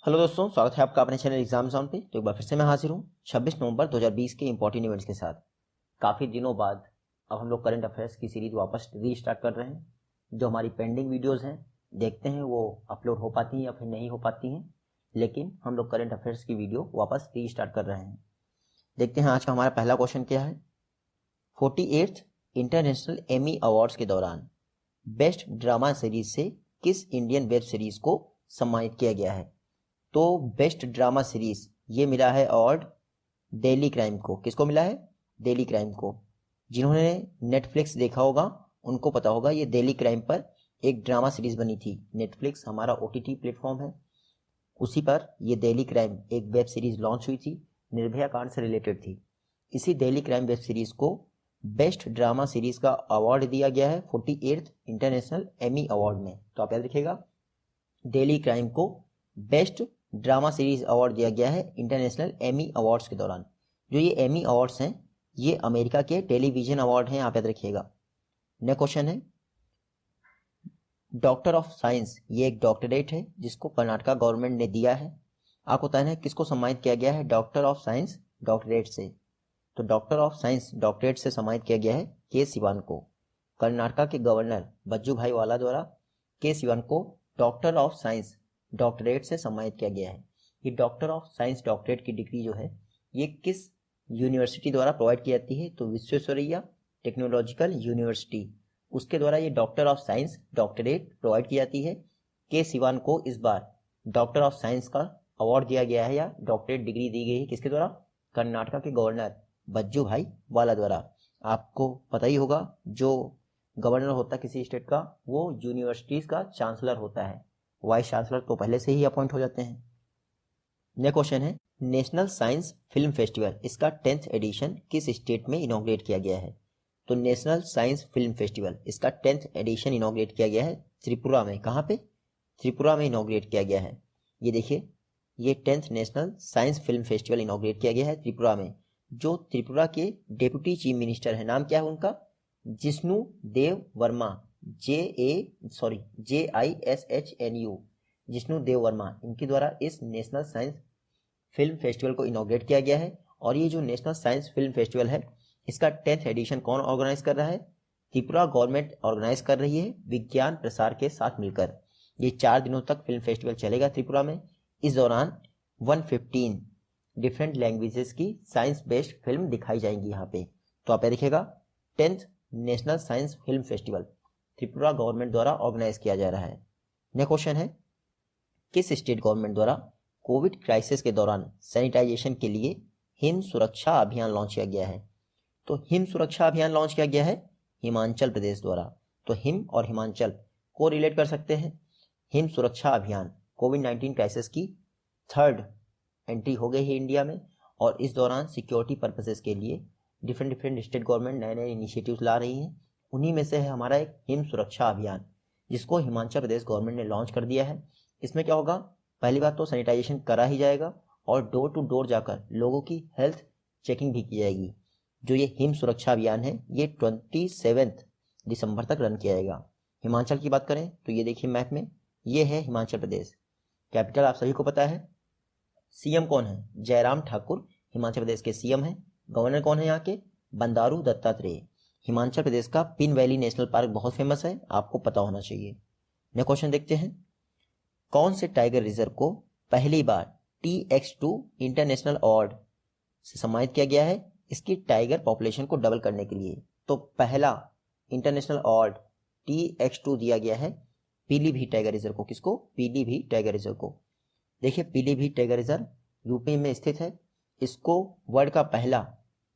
Hello दोस्तों, स्वागत है आपका अपने चैनल एग्जाम जोन पे। तो एक बार फिर से मैं हाजिर हूँ 26 नवंबर 2020 के इंपॉर्टेंट इवेंट्स के साथ। काफ़ी दिनों बाद अब हम लोग करंट अफेयर्स की सीरीज वापस रीस्टार्ट कर रहे हैं। जो हमारी पेंडिंग वीडियोस हैं, देखते हैं वो अपलोड हो पाती हैं या फिर नहीं हो पाती हैं, लेकिन हम लोग करंट अफेयर्स की वीडियो वापस रीस्टार्ट कर रहे हैं। देखते हैं आज का हमारा पहला क्वेश्चन क्या है। 48th इंटरनेशनल एमी अवार्ड्स के दौरान बेस्ट ड्रामा सीरीज से किस इंडियन वेब सीरीज को सम्मानित किया गया है? तो बेस्ट ड्रामा सीरीज ये मिला है अवार्ड डेली क्राइम को। किसको मिला है? डेली क्राइम को। जिन्होंने नेटफ्लिक्स देखा होगा उनको पता होगा, ये डेली क्राइम पर एक ड्रामा सीरीज बनी थी। नेटफ्लिक्स हमारा OTT प्लेटफॉर्म है, उसी पर ये डेली क्राइम एक वेब सीरीज लॉन्च हुई थी, निर्भया कांड से रिलेटेड थी। इसी डेली क्राइम वेब सीरीज को बेस्ट ड्रामा सीरीज का अवार्ड दिया गया है 48th इंटरनेशनल एमी अवार्ड में। तो आप याद रखिएगा, डेली क्राइम को बेस्ट ड्रामा सीरीज अवार्ड दिया गया है इंटरनेशनल एमी अवार्ड्स के दौरान। जो ये एमी अवार्ड्स हैं ये अमेरिका के टेलीविजन अवार्ड हैं, आप याद रखिएगा। नेक्स्ट क्वेश्चन है, डॉक्टर ऑफ साइंस ये एक डॉक्टरेट है जिसको कर्नाटका गवर्नमेंट ने दिया है। आपको बताना है किसको सम्मानित किया गया है डॉक्टर ऑफ साइंस डॉक्टरेट से। तो डॉक्टर ऑफ साइंस डॉक्टरेट से सम्मानित किया गया है के सिवान को। कर्नाटका के गवर्नर बज्जूभाई वाला द्वारा के सिवान को डॉक्टर ऑफ साइंस डॉक्टरेट से सम्मानित किया गया है। ये डॉक्टर ऑफ साइंस डॉक्टरेट की डिग्री जो है ये किस यूनिवर्सिटी द्वारा प्रोवाइड की जाती है? तो विश्वेश्वरैया टेक्नोलॉजिकल यूनिवर्सिटी, उसके द्वारा ये doctor of science doctorate provide की जाती है। के सिवान को इस बार डॉक्टर ऑफ साइंस का अवार्ड दिया गया है या डॉक्टरेट डिग्री दी गई है, किसके द्वारा? कर्नाटका के गवर्नर बज्जूभाई वाला द्वारा। आपको पता ही होगा, जो गवर्नर होता है किसी स्टेट का वो यूनिवर्सिटीज का चांसलर होता है। वाइस चांसलर तो पहले से ही अपॉइंट हो जाते हैं। नेक्स्ट क्वेश्चन है, नेशनल साइंस फिल्म फेस्टिवल इसका 10th एडिशन किस स्टेट में इनॉग्रेट किया गया है? तो नेशनल साइंस फिल्म फेस्टिवल इसका 10th एडिशन इनॉग्रेट किया गया है त्रिपुरा में। कहाँ पे? त्रिपुरा में इनॉग्रेट किया गया है। ये देखिए, ये 10th national science film festival inaugurate किया गया है त्रिपुरा में। जो त्रिपुरा के डेप्यूटी चीफ मिनिस्टर है, नाम क्या है उनका? जिष्णु देव वर्मा। JISHNU, जिष्णु देव वर्मा, इनके द्वारा इस नेशनल साइंस फिल्म फेस्टिवल को इनॉग्रेट किया गया है। और ये जो नेशनल साइंस फिल्म फेस्टिवल है इसका 10th एडिशन कौन ऑर्गेनाइज कर रहा है? त्रिपुरा गवर्नमेंट ऑर्गेनाइज कर रही है विज्ञान प्रसार के साथ मिलकर। ये 4 दिनों तक फिल्म फेस्टिवल चलेगा त्रिपुरा में। इस दौरान 115 डिफरेंट लैंग्वेजेस की साइंस बेस्ड फिल्म दिखाई जाएंगी यहाँ पे। तो आप देखिएगा, 10th national science film festival Tripura government द्वारा ऑर्गेनाइज किया जा रहा है। नेक्स्ट क्वेश्चन है, किस स्टेट गवर्नमेंट द्वारा कोविड क्राइसिस के दौरान सैनिटाइजेशन के लिए हिम सुरक्षा अभियान लॉन्च किया गया है? तो हिम सुरक्षा अभियान लॉन्च किया गया है हिमाचल प्रदेश द्वारा। तो हिम और हिमाचल को रिलेट कर सकते हैं। हिम सुरक्षा अभियान कोविड-19 क्राइसिस की 3rd एंट्री हो गई है इंडिया में, और इस दौरान सिक्योरिटी पर्पसेस के लिए डिफरेंट स्टेट गवर्नमेंट नए नए इनिशिएटिव्स ला रही हैं। उन्हीं में से है हमारा एक हिम सुरक्षा अभियान, जिसको हिमाचल प्रदेश गवर्नमेंट ने लॉन्च कर दिया है। इसमें क्या होगा? पहली बात तो सैनिटाइजेशन करा ही जाएगा और डोर टू डोर जाकर लोगों की हेल्थ चेकिंग भी की जाएगी। जो ये हिम सुरक्षा अभियान है ये 27 दिसंबर तक रन किया जाएगा। हिमाचल की बात करें तो ये देखिए मैप में, ये है हिमाचल प्रदेश। कैपिटल आप सभी को पता है। सीएम कौन है? जयराम ठाकुर हिमाचल प्रदेश के सीएम हैं। गवर्नर कौन है यहाँ के? बंडारू दत्तात्रेय। हिमाचल प्रदेश का पिन वैली नेशनल पार्क बहुत फेमस है, आपको पता होना चाहिए। नेक्स्ट क्वेश्चन देखते हैं, कौन से टाइगर रिजर्व को पहली बार TX2 इंटरनेशनल अवार्ड से सम्मानित किया गया है इसकी टाइगर पॉपुलेशन को डबल करने के लिए? तो पहला इंटरनेशनल अवार्ड TX2 दिया गया है पीलीभीत टाइगर रिजर्व को। किसको? पीलीभीत टाइगर रिजर्व को। देखिए, पीलीभीत टाइगर रिजर्व यूपी में स्थित है। इसको वर्ल्ड का पहला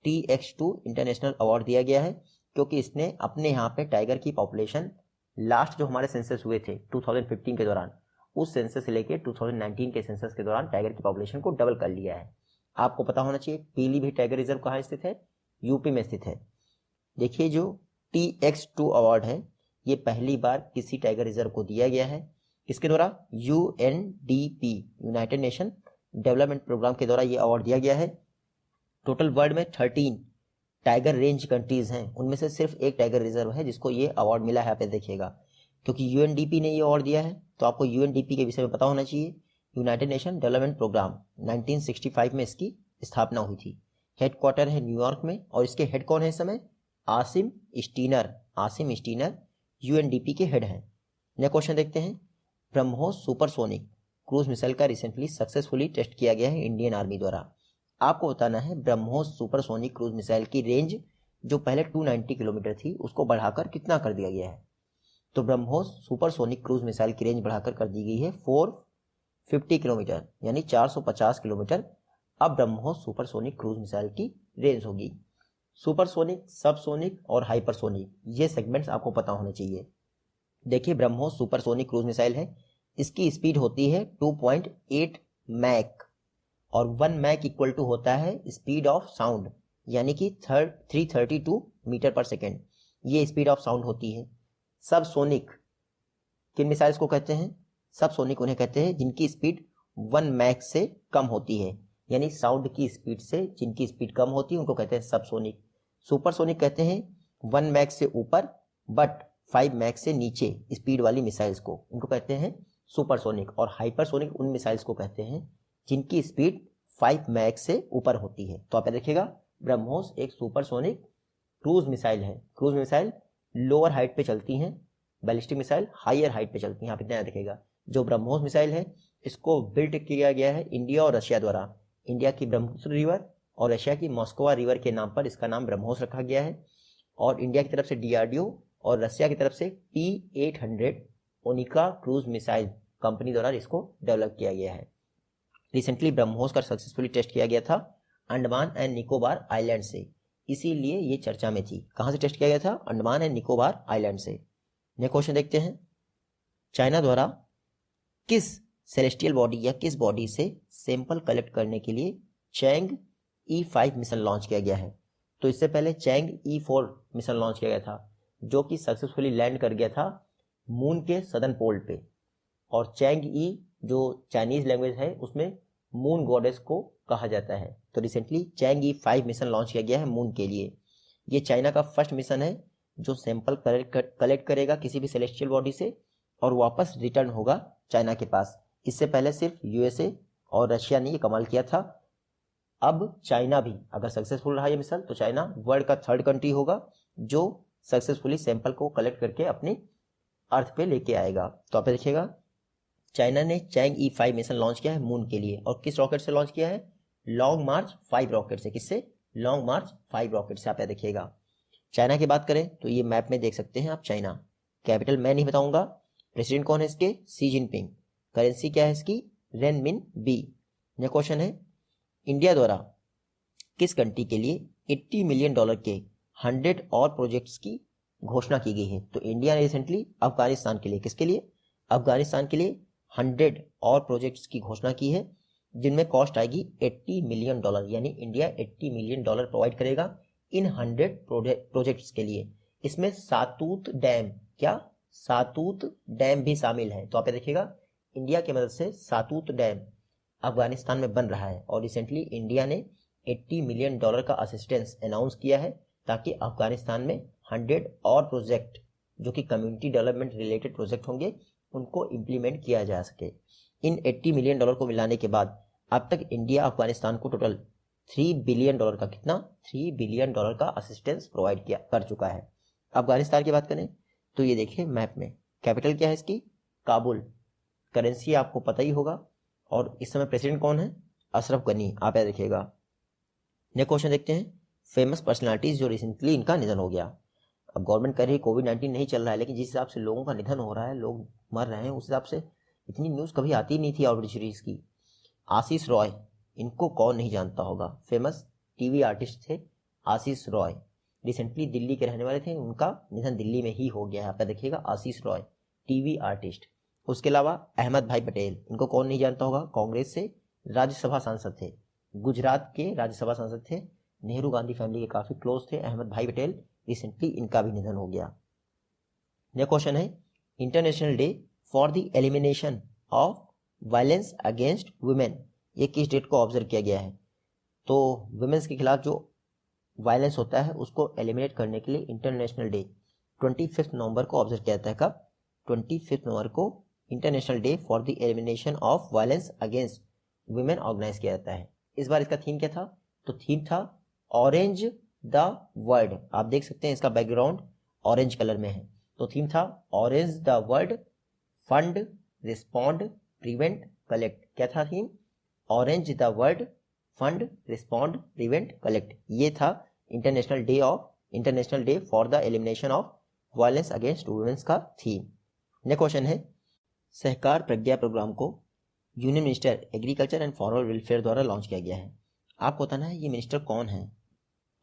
TX2 इंटरनेशनल अवार्ड दिया गया है क्योंकि इसने अपने यहाँ पे टाइगर की पॉपुलेशन लास्ट जो हमारे सेंसस हुए थे 2015 के दौरान, उस सेंसस से लेके 2019 के सेंसस के दौरान टाइगर की पॉपुलेशन को डबल कर लिया है। आपको पता होना चाहिए पीलीभीत टाइगर रिजर्व कहाँ स्थित है? यूपी में स्थित है। देखिए, जो TX2 अवार्ड है ये पहली बार किसी टाइगर रिजर्व को दिया गया है। किसके द्वारा? UNDP united nation development programme के द्वारा ये अवार्ड दिया गया है। टोटल वर्ल्ड में 13 टाइगर रेंज कंट्रीज हैं, उनमें से सिर्फ एक टाइगर रिजर्व है जिसको ये अवार्ड मिला है। आप देखिएगा, क्योंकि UNDP ने ये अवार्ड दिया है तो आपको UNDP के विषय में पता होना चाहिए। यूनाइटेड नेशन डेवलपमेंट प्रोग्राम 1965 में इसकी स्थापना हुई थी। हेडक्वार्टर है न्यूयॉर्क में और इसके हेड कौन है इस समय? आसिम स्टीनर यूएनडीपी के हेड हैं। नेक्स्ट क्वेश्चन देखते हैं। ब्रह्मोस सुपरसोनिक क्रूज मिसाइल का रिसेंटली सक्सेसफुली टेस्ट किया गया है इंडियन आर्मी द्वारा। आपको बताना है ब्रह्मोस सुपरसोनिक क्रूज मिसाइल की रेंज जो पहले 290 किलोमीटर थी उसको बढ़ाकर कितना कर दिया गया है? तो ब्रह्मोस सुपरसोनिक क्रूज मिसाइल की रेंज बढ़ाकर कर दी गई है 450 किलोमीटर यानी 450 किलोमीटर। अब ब्रह्मोस सुपरसोनिक क्रूज मिसाइल की रेंज होगी। सुपरसोनिक, सबसोनिक और हाइपरसोनिक ये सेगमेंट्स आपको पता होने चाहिए। देखिए ब्रह्मोस सुपरसोनिक क्रूज मिसाइल है, इसकी स्पीड होती है 2.8 मैक और 1 मैक इक्वल टू होता है स्पीड ऑफ साउंड यानी कि 332 मीटर पर सेकेंड, ये स्पीड ऑफ साउंड होती है। सबसोनिक किन मिसाइल्स को कहते हैं? सबसोनिक उन्हें कहते हैं जिनकी स्पीड 1 मैक से कम होती है, यानी साउंड की स्पीड से जिनकी स्पीड कम होती है उनको कहते हैं सबसोनिक। सुपरसोनिक कहते हैं 1 मैक से ऊपर बट 5 मैक से नीचे स्पीड वाली मिसाइल्स को, उनको कहते हैं सुपरसोनिक। और हाइपरसोनिक उन मिसाइल्स को कहते हैं जिनकी स्पीड 5 मैक से ऊपर होती है। तो आप देखिएगा ब्रह्मोस एक सुपरसोनिक क्रूज मिसाइल है। क्रूज मिसाइल लोअर हाइट पे चलती हैं, बैलिस्टिक मिसाइल हायर हाइट पे चलती हैं। यहाँ पे ध्यान रखिएगा जो ब्रह्मोस मिसाइल है इसको बिल्ड किया गया है इंडिया और रशिया द्वारा। इंडिया की ब्रह्मपुत्र रिवर और रशिया की मॉस्कोवा रिवर के नाम पर इसका नाम ब्रह्मोस रखा गया है। और इंडिया की तरफ से DRDO और रशिया की तरफ से P-800 Onika cruise missile company द्वारा इसको डेवलप किया गया है। रिसेंटली ब्रह्मोस का सक्सेसफुली टेस्ट किया गया था अंडमान एंड निकोबार आइलैंड से, इसीलिए ये चर्चा में थी। कहाँ से टेस्ट किया गया था? अंडमान एंड निकोबार आइलैंड से। नेक्स्ट क्वेश्चन देखते हैं। चाइना द्वारा किस सेलेस्टियल बॉडी या किस बॉडी से सैंपल कलेक्ट करने के लिए चैंग E5 मिशन लॉन्च किया गया है? तो इससे पहले चैंग E4 मिशन लॉन्च किया गया था जो कि सक्सेसफुली लैंड कर गया था मून के सदर्न पोल पे। और चैंग ई जो चाइनीज लैंग्वेज है उसमें मून गॉडेस को कहा जाता है। तो recently Chang E5 mission launch किया गया है मून के लिए। ये चाइना का फर्स्ट मिशन है जो सैंपल कलेक्ट करेगा किसी भी सेलेस्टियल बॉडी से और वापस रिटर्न होगा चाइना के पास। इससे पहले सिर्फ USA और रशिया ने ये कमाल किया था। अब चाइना भी अगर सक्सेसफुल रहा ये मिशन तो चाइना वर्ल्ड का 3rd कंट्री होगा जो सक्सेसफुली सैंपल को कलेक्ट करके अपने अर्थ पे लेके आएगा। तो आप देखिएगा चाइना ने चैंग E5 मिशन लॉन्च किया है मून के लिए। और किस रॉकेट से लॉन्च किया है? लॉन्ग मार्च 5 रॉकेट से। किससे? लॉन्ग मार्च 5 रॉकेट से। आप देखिएगा चाइना की बात करें तो ये मैप में देख सकते हैं आप चाइना। कैपिटल मैं नहीं बताऊंगा। प्रेसिडेंट कौन है इसके? सी जिनपिंग। करेंसी क्या है इसकी? रेनमिनबी। नेक्स्ट क्वेश्चन है इंडिया द्वारा किस कंट्री के लिए $80 मिलियन के 100 और प्रोजेक्ट्स की घोषणा की गई है? तो इंडिया ने रिसेंटली अफगानिस्तान के लिए, किसके लिए? अफगानिस्तान के लिए 100 और प्रोजेक्ट्स की घोषणा की है जिनमें कॉस्ट आएगी $80 मिलियन, यानी इंडिया $80 मिलियन प्रोवाइड करेगा इन 100 प्रोजेक्ट्स के लिए। इसमें सातूत डैम, क्या सातूत डैम भी शामिल है। तो आप देखिएगा इंडिया की मदद से सातूत डैम अफगानिस्तान में बन रहा है और रिसेंटली इंडिया ने $80 मिलियन का असिस्टेंस अनाउंस किया है ताकि अफगानिस्तान में 100 और प्रोजेक्ट जो कि कम्युनिटी डेवलपमेंट रिलेटेड प्रोजेक्ट होंगे उनको इम्प्लीमेंट किया जा सके। इन $80 मिलियन को मिलाने के बाद अब तक इंडिया अफगानिस्तान को टोटल $3 बिलियन का, कितना? $3 बिलियन का असिस्टेंस प्रोवाइड किया कर चुका है। अफगानिस्तान की बात करें तो ये देखिए मैप में कैपिटल क्या है इसकी? काबुल। करेंसी आपको पता ही होगा। और इस समय प्रेसिडेंट कौन है? अशरफ गनी। आप याद रखिएगा। नेक्स्ट क्वेश्चन देखते हैं। फेमस पर्सनालिटीज जो रिसेंटली इनका निधन हो गया। अब गवर्नमेंट कह रही है कोविड-19 नहीं चल रहा है, लेकिन जिस हिसाब से लोगों का निधन हो रहा है, लोग मर रहे हैं, उस हिसाब से इतनी न्यूज़ कभी आती नहीं थी ऑब्वियसली की। आशीष रॉय, इनको कौन नहीं जानता होगा? फेमस टीवी आर्टिस्ट थे आशीष रॉय। रिसेंटली दिल्ली के रहने वाले थे, उनका निधन दिल्ली में ही हो गया है। आप देखिएगा आशीष रॉय टीवी आर्टिस्ट। उसके अलावा अहमद भाई पटेल, इनको कौन नहीं जानता होगा? कांग्रेस से राज्यसभा सांसद थे, गुजरात के राज्यसभा सांसद थे, नेहरू गांधी फैमिली के काफी क्लोज थे अहमद भाई पटेल। रिसेंटली इनका भी निधन हो गया। नेक्स्ट क्वेश्चन है international day for the elimination of violence against women, ये किस डेट को ऑब्जर्व किया गया है? तो वुमेन्स के खिलाफ जो वायलेंस होता है उसको एलिमिनेट करने के लिए इंटरनेशनल डे 25 नवंबर को ऑब्जर्व किया जाता है। कब? 25 नवंबर को international day for the elimination of violence against women organise किया जाता है। इस बार इसका थीम क्या था? तो थीम था ऑरेंज द वर्ल्ड। आप देख सकते हैं इसका बैकग्राउंड ऑरेंज कलर में है। तो थीम था orange the world, fund, respond, prevent, collect. क्या था theme? Orange the world, fund, respond, prevent, collect. ये था international day for the elimination of violence against women's का थीम। नेक्स्ट क्वेश्चन है, सहकार प्रज्ञा प्रोग्राम को union minister agriculture and farmer welfare द्वारा launch किया गया है। आपको बताना है ये मिनिस्टर कौन है।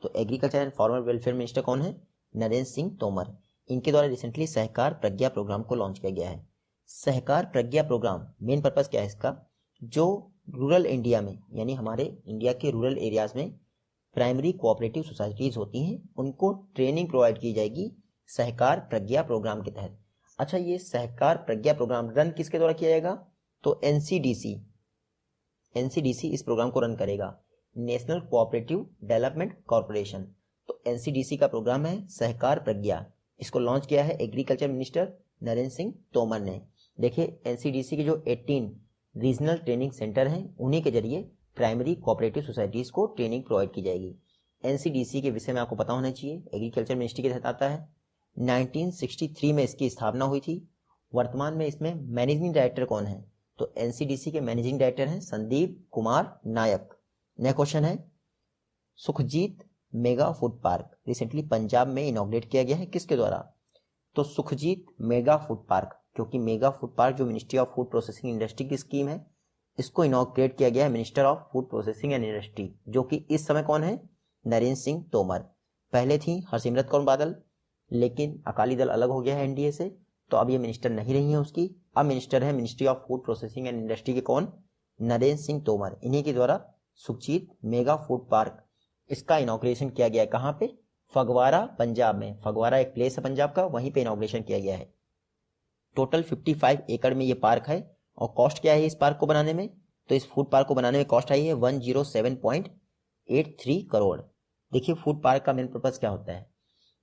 तो agriculture and farmer welfare minister कौन है? नरेंद्र सिंह तोमर। इनके द्वारा रिसेंटली सहकार प्रज्ञा प्रोग्राम को लॉन्च किया गया है। Sahkar Pragya programme main purpose क्या है इसका? जो रूरल इंडिया में यानी हमारे इंडिया के रूरल एरियाज में प्राइमरी कोऑपरेटिव सोसाइटीज होती हैं, उनको ट्रेनिंग प्रोवाइड की जाएगी सहकार प्रज्ञा प्रोग्राम के तहत। अच्छा, ये सहकार प्रज्ञा प्रोग्राम रन किसके द्वारा किया जाएगा? तो एनसीडीसी इस प्रोग्राम को रन करेगा, नेशनल कोऑपरेटिव डेवलपमेंट कॉर्पोरेशन। तो एनसीडीसी का प्रोग्राम है सहकार प्रज्ञा। इसको लॉन्च किया है एग्रीकल्चर मिनिस्टर नरेंद्र सिंह तोमर ने। देखिए एनसीडीसी के जो 18 रीजनल ट्रेनिंग सेंटर हैं, उन्हीं के जरिए प्राइमरी कोऑपरेटिव सोसाइटीज को ट्रेनिंग प्रोवाइड की जाएगी। एनसीडीसी के विषय में आपको पता होना चाहिए, एग्रीकल्चर मिनिस्ट्री के तहत आता है। 1963 में इसकी स्थापना हुई थी। वर्तमान में इसमें मैनेजिंग डायरेक्टर कौन है? तो एनसीडीसी के मैनेजिंग डायरेक्टर हैं संदीप कुमार नायक। नेक्स्ट क्वेश्चन है, Sukhjit mega food park recently Punjab में इनॉग्रेट किया गया है, किसके द्वारा? तो सुखजीत मेगा फूड पार्क, क्योंकि मेगा फूड पार्क जो ministry of food processing industry की स्कीम है, इसको इनॉग्रेट किया गया है minister of food processing and industry, जो कि इस समय कौन है? नरेंद्र सिंह तोमर। पहले थी हरसिमरत कौर बादल, लेकिन अकाली दल अलग हो गया है एनडीए से, तो अब ये मिनिस्टर नहीं रही है उसकी। अब मिनिस्टर है ministry of food processing and industry के कौन? नरेंद्र सिंह तोमर। इन्हीं के द्वारा सुखजीत मेगा फूड पार्क इसका इनॉग्रेशन किया गया है। कहाँ पे? फगवाड़ा पंजाब में। फगवाड़ा एक प्लेस है पंजाब का, वहीं पे इनॉग्रेशन किया गया है। टोटल 55 एकड़ में ये पार्क है। और कॉस्ट क्या है इस पार्क को बनाने में? तो इस फूड पार्क को बनाने में कॉस्ट आई है 107.83 करोड़। देखिए फूड पार्क का मेन पर्पज क्या होता है?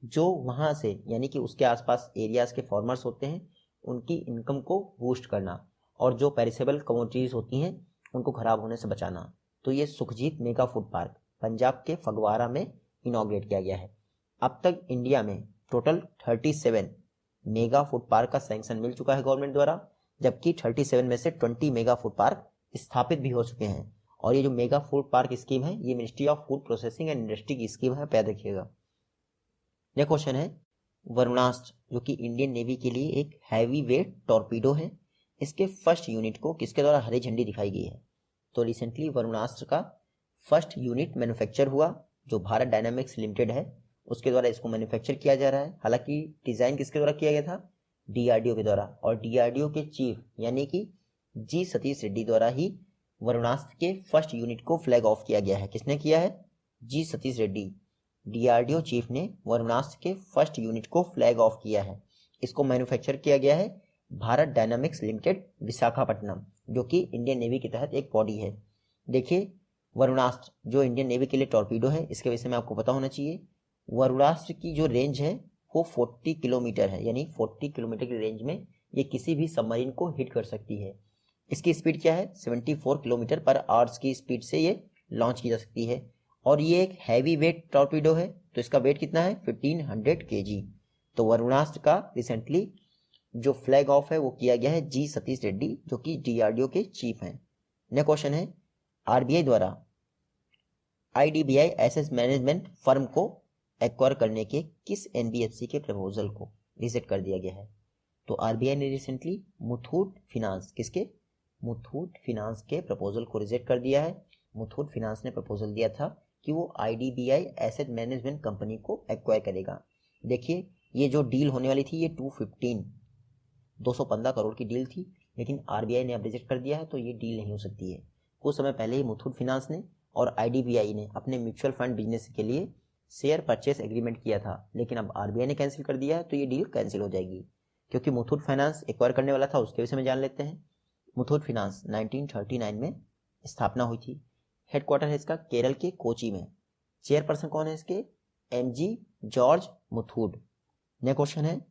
जो वहां से यानी कि उसके आसपास एरियाज के फार्मर्स होते हैं, उनकी इनकम को बूस्ट करना, और जो पेरिसेबल कमोडिटीज होती हैं उनको खराब होने से बचाना। तो ये Sukhjit mega food park Punjab के फगवाड़ा में इनॉग्रेट किया गया है। अब तक इंडिया में टोटल 37 मेगा फूड पार्क का सैंक्शन मिल चुका है गवर्नमेंट द्वारा, जबकि 37 में से 20 मेगा फूड पार्क स्थापित भी हो चुके हैं। और ये जो मेगा फूड पार्क स्कीम है, ये ministry of food processing and industry की स्कीम है, याद रखिएगा। नेक्स्ट क्वेश्चन है, वरुणास्त्र जो कि इंडियन नेवी के लिए एक हैवी वेट टॉर्पीडो है, इसके फर्स्ट यूनिट को किसके द्वारा हरी झंडी दिखाई गई है? तो रिसेंटली वरुणास्त्र का फर्स्ट यूनिट मैन्युफैक्चर हुआ, जो भारत डायनामिक्स लिमिटेड है उसके द्वारा इसको मैन्युफैक्चर किया जा रहा है। हालांकि डिजाइन किसके द्वारा किया गया था? डीआरडीओ के द्वारा। और डीआरडीओ के चीफ यानी कि जी सतीश रेड्डी द्वारा ही वरुणास्त्र के फर्स्ट यूनिट को फ्लैग ऑफ किया गया है। किसने किया है? जी सतीश रेड्डी। डीआरडीओ चीफ ने वरुणास्त्र के फर्स्ट यूनिट को फ्लैग ऑफ किया है। इसको मैन्युफैक्चर किया गया है भारत डायनामिक्स लिमिटेड विशाखापट्टनम, जो कि इंडियन नेवी के तहत एक बॉडी है। देखिए वरुणास्त्र जो इंडियन नेवी के लिए टॉर्पीडो है, इसके विषय में आपको पता होना चाहिए। वरुणास्त्र की जो रेंज है वो 40 किलोमीटर है, यानी 40 किलोमीटर की रेंज में ये किसी भी सबमरीन को हिट कर सकती है। इसकी स्पीड क्या है? 74 किलोमीटर पर आवर्स की स्पीड से ये लॉन्च की जा सकती है। और ये एक हैवी वेट टॉर्पीडो है, तो इसका वेट कितना है? 1500 kg। तो वरुणास्त्र का रिसेंटली जो फ्लैग ऑफ है वो किया गया है जी सतीश रेड्डी, जो कि डीआरडीओ के चीफ हैं। नेक्स्ट क्वेश्चन है, आरबीआई द्वारा आईडीबीआई एसेट मैनेजमेंट फर्म को एक्वायर करने के किस एनबीएफसी के प्रपोजल को रिजेक्ट कर दिया गया है? तो आरबीआई ने रिसेंटली मुथूट फिनांस के प्रपोजल को रिजेक्ट कर दिया है। मुथूट फिनांस ने प्रपोजल दिया था कि वो आईडीबीआई एसेट मैनेजमेंट कंपनी को एक्वायर करेगा। देखिए ये जो डील होने वाली थी ये 215 करोड़ की डील थी, लेकिन आरबीआई ने अब रिजेक्ट कर दिया है, तो ये डील नहीं हो सकती है। कुछ समय पहले ही मुथूट फिनांस ने और आईडीबीआई ने अपने म्यूचुअल फंड बिजनेस के लिए शेयर परचेस एग्रीमेंट किया था, लेकिन अब आरबीआई ने कैंसिल कर दिया है, तो ये डील कैंसिल हो जाएगी। क्योंकि मुथूट फाइनेंस एक्वायर करने वाला था, उसके विषय में जान लेते हैं। मुथूट फाइनेंस 1939 में स्थापना हुई थी। हेडक्वार्टर है इसका केरल के कोची में। चेयरपर्सन कौन है इसके? MG George Muthoot. Next question है,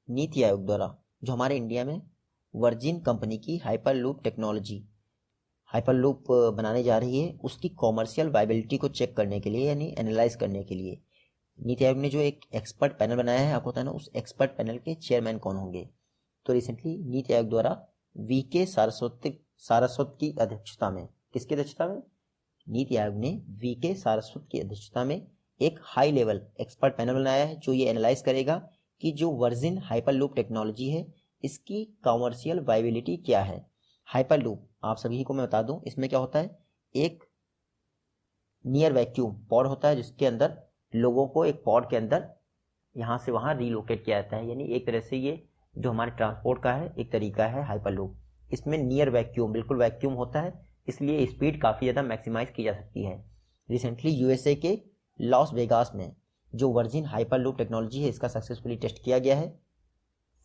नीति आयोग द्वारा जो हमारे इंडिया में वर्जिन कंपनी की हाइपरलूप टेक्नोलॉजी हाइपरलूप बनाने जा रही है, उसकी कॉमर्शियल वायबिलिटी को चेक करने के लिए यानी एनालाइज करने के लिए नीति आयोग ने जो एक एक्सपर्ट पैनल बनाया है, आपको बताना उस एक्सपर्ट पैनल के चेयरमैन कौन होंगे। तो रिसेंटली नीति आयोग द्वारा वीके सारस्वत की अध्यक्षता में, किसकी अध्यक्षता में? नीति आयोग ने वीके सारस्वत की अध्यक्षता में एक हाई लेवल एक्सपर्ट पैनल बनाया है जो ये एनालाइज करेगा कि जो वर्जिन हाइपरलूप टेक्नोलॉजी है इसकी कॉमर्शियल वायबिलिटी क्या है। हाइपरलूप आप सभी को मैं बता दूं, इसमें क्या होता है, एक नियर वैक्यूम पॉड होता है जिसके अंदर लोगों को एक पॉड के अंदर यहाँ से वहाँ रीलोकेट किया जाता है, यानी एक तरह से ये जो हमारे ट्रांसपोर्ट का है एक तरीका है हाइपरलूप। इसमें नियर वैक्यूम, बिल्कुल वैक्यूम होता है, इसलिए स्पीड काफ़ी ज़्यादा मैक्सिमाइज की जा सकती है। रिसेंटली यूएसए के लॉस वेगास में जो वर्जिन हाइपरलूप टेक्नोलॉजी है इसका सक्सेसफुली टेस्ट किया गया है।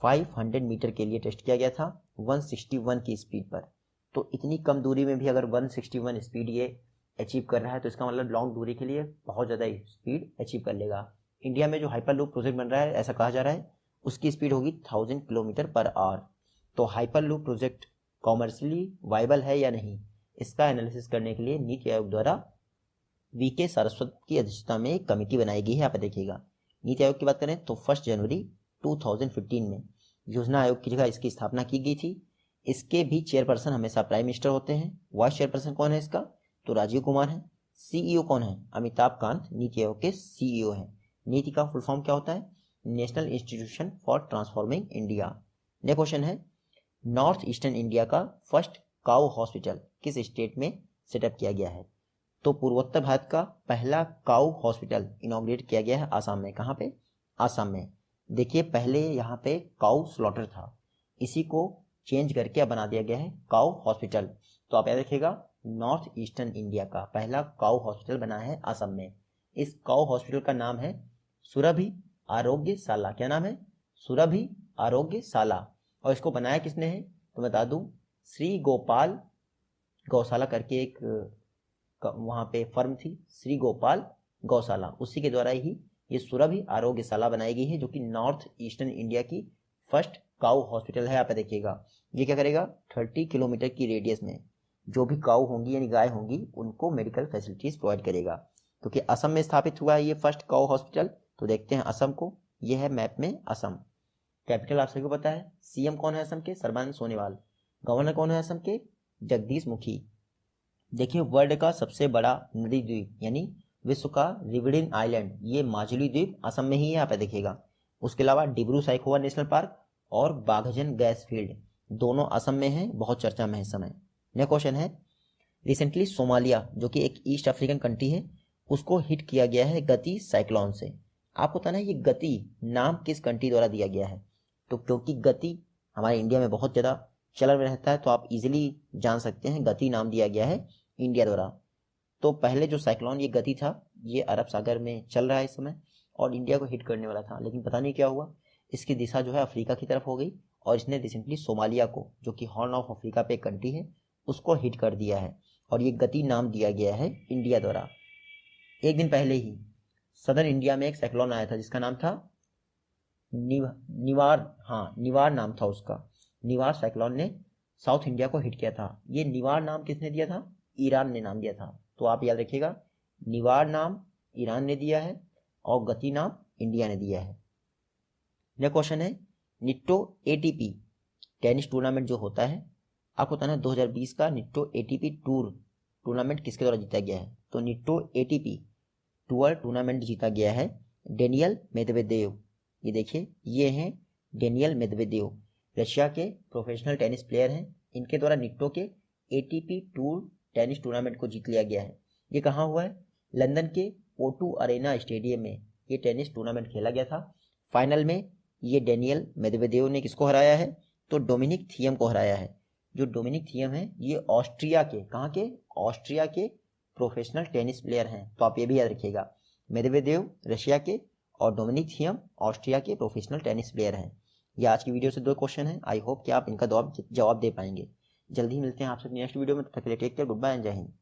500 मीटर के लिए टेस्ट किया गया था 161 की स्पीड पर। तो इतनी कम दूरी में भी अगर 161 स्पीड ये अचीव कर रहा है तो इसका मतलब लॉन्ग दूरी के लिए बहुत ज़्यादा स्पीड अचीव कर लेगा। इंडिया में जो हाइपरलूप प्रोजेक्ट बन रहा है, ऐसा कहा जा रहा है, उसकी स्पीड होगी 1000 किलोमीटर पर आवर। तो हाइपरलूप प्रोजेक्ट कॉमर्शियली वायबल है या नहीं, इसका एनालिसिस करने के लिए नीति आयोग द्वारा वीके सारस्वत की अध्यक्षता में एक कमेटी बनाई गई है। आप देखिएगा, नीति आयोग की बात करें तो 1 जनवरी 2015 में योजना आयोग की जगह इसकी स्थापना की गई थी। इसके भी चेयरपर्सन हमेशा प्राइम मिनिस्टर होते हैं। वाइस चेयरपर्सन कौन है इसका? तो राजीव कुमार है। सीईओ कौन है? अमिताभ कांत नीति आयोग के सीईओ हैं। नीति का फुल फॉर्म क्या होता है? National institution for transforming India. Next question है, नॉर्थ ईस्टर्न इंडिया का फर्स्ट काउ हॉस्पिटल किस स्टेट में सेटअप किया गया है? तो पूर्वोत्तर भारत का पहला काउ हॉस्पिटल इनॉग्रेट किया गया है आसाम में। कहाँ पे? आसाम में। देखिए, पहले यहाँ पे काउ स्लॉटर था, इसी को चेंज करके अब बना दिया गया है काउ हॉस्पिटल। तो आप याद रखिएगा, नॉर्थ ईस्टर्न इंडिया का पहला काउ हॉस्पिटल बना है आसाम में। इस काउ हॉस्पिटल का नाम है सुरभि आरोग्यशाला। क्या नाम है? सुरभि आरोग्यशाला। और इसको बनाया किसने है तो बता दूं, श्री गोपाल गौशाला करके एक वहाँ पे फर्म थी, श्री गोपाल गौशाला, उसी के द्वारा ही ये सुरभि आरोग्यशाला बनाई गई है, जो कि नॉर्थ ईस्टर्न इंडिया की फर्स्ट काउ हॉस्पिटल है। आप देखिएगा, ये क्या करेगा, 30 किलोमीटर की रेडियस में जो भी काउ होंगी यानी गाय होंगी उनको मेडिकल फैसिलिटीज प्रोवाइड करेगा। क्योंकि असम में स्थापित हुआ है ये फर्स्ट काउ हॉस्पिटल। तो देखते हैं असम को, ये है मैप में असम। कैपिटल आप सभी को पता है। सीएम कौन है असम के? सर्बानंद सोनोवाल। गवर्नर कौन है असम के? जगदीश मुखी। देखिए, वर्ल्ड का सबसे बड़ा नदी द्वीप यानी विश्व का रिवरिन आइलैंड, ये माजुली द्वीप असम में ही है। आप देखिएगा, उसके अलावा डिब्रू साइखोवा नेशनल पार्क और बाघजन गैस फील्ड दोनों असम में हैं, बहुत चर्चा में है इस समय। नेक्स्ट क्वेश्चन है, रिसेंटली सोमालिया जो कि एक ईस्ट अफ्रीकन कंट्री है उसको हिट किया गया है गति साइक्लोन से। आपको पता है ये गति नाम किस कंट्री द्वारा दिया गया है? तो क्योंकि गति हमारे इंडिया में बहुत ज़्यादा चलन में रहता है तो आप इजीली जान सकते हैं गति नाम दिया गया है इंडिया द्वारा। तो पहले जो साइक्लोन ये गति था ये अरब सागर में चल रहा है इस समय और इंडिया को हिट करने वाला था, लेकिन पता नहीं क्या हुआ, इसकी दिशा जो है अफ्रीका की तरफ हो गई और इसने रिसेंटली सोमालिया को, जो कि हॉर्न ऑफ अफ्रीका पे एक कंट्री है, उसको हिट कर दिया है और ये गति नाम दिया गया है इंडिया द्वारा। एक दिन पहले ही सदर्न इंडिया में एक साइक्लोन आया था जिसका नाम था निवार नाम था उसका। निवार साइक्लोन ने साउथ इंडिया को हिट किया था। ये निवार नाम किसने दिया था? ईरान ने नाम दिया था। तो आप याद रखिएगा, निवार नाम ईरान ने दिया है और गति नाम इंडिया ने दिया है। नेक्स्ट क्वेश्चन है, निट्टो एटीपी टेनिस टूर्नामेंट जो होता है, आपको बताना 2020 का निट्टो एटीपी टूर्नामेंट किसके द्वारा जीता गया है? तो निट्टो एटीपी टूर टूर्नामेंट जीता गया है डेनियल मेदवेदेव। ये देखिए, ये हैं डेनियल मेदवेदेव, रशिया के प्रोफेशनल टेनिस प्लेयर हैं। इनके द्वारा निट्टो के एटीपी टूर टेनिस टूर्नामेंट को जीत लिया गया है। ये कहाँ हुआ है? लंदन के O2 अरेना स्टेडियम में ये टेनिस टूर्नामेंट खेला गया था। फाइनल में ये डेनियल मेदवेदेव ने किसको हराया है? तो डोमिनिक थियम को हराया है। जो डोमिनिक थियम है ये ऑस्ट्रिया के, कहाँ के? ऑस्ट्रिया के प्रोफेशनल टेनिस प्लेयर हैं। तो आप ये भी याद रखिएगा, मेदवेदेव रशिया के और डोमिनिक थियम ऑस्ट्रिया के प्रोफेशनल टेनिस प्लेयर हैं। ये आज की वीडियो से 2 क्वेश्चन हैं। आई होप कि आप इनका जवाब दे पाएंगे। जल्दी ही मिलते हैं आपसे नेक्स्ट वीडियो में। तब तक के लिए take care, goodbye and जय हिंद।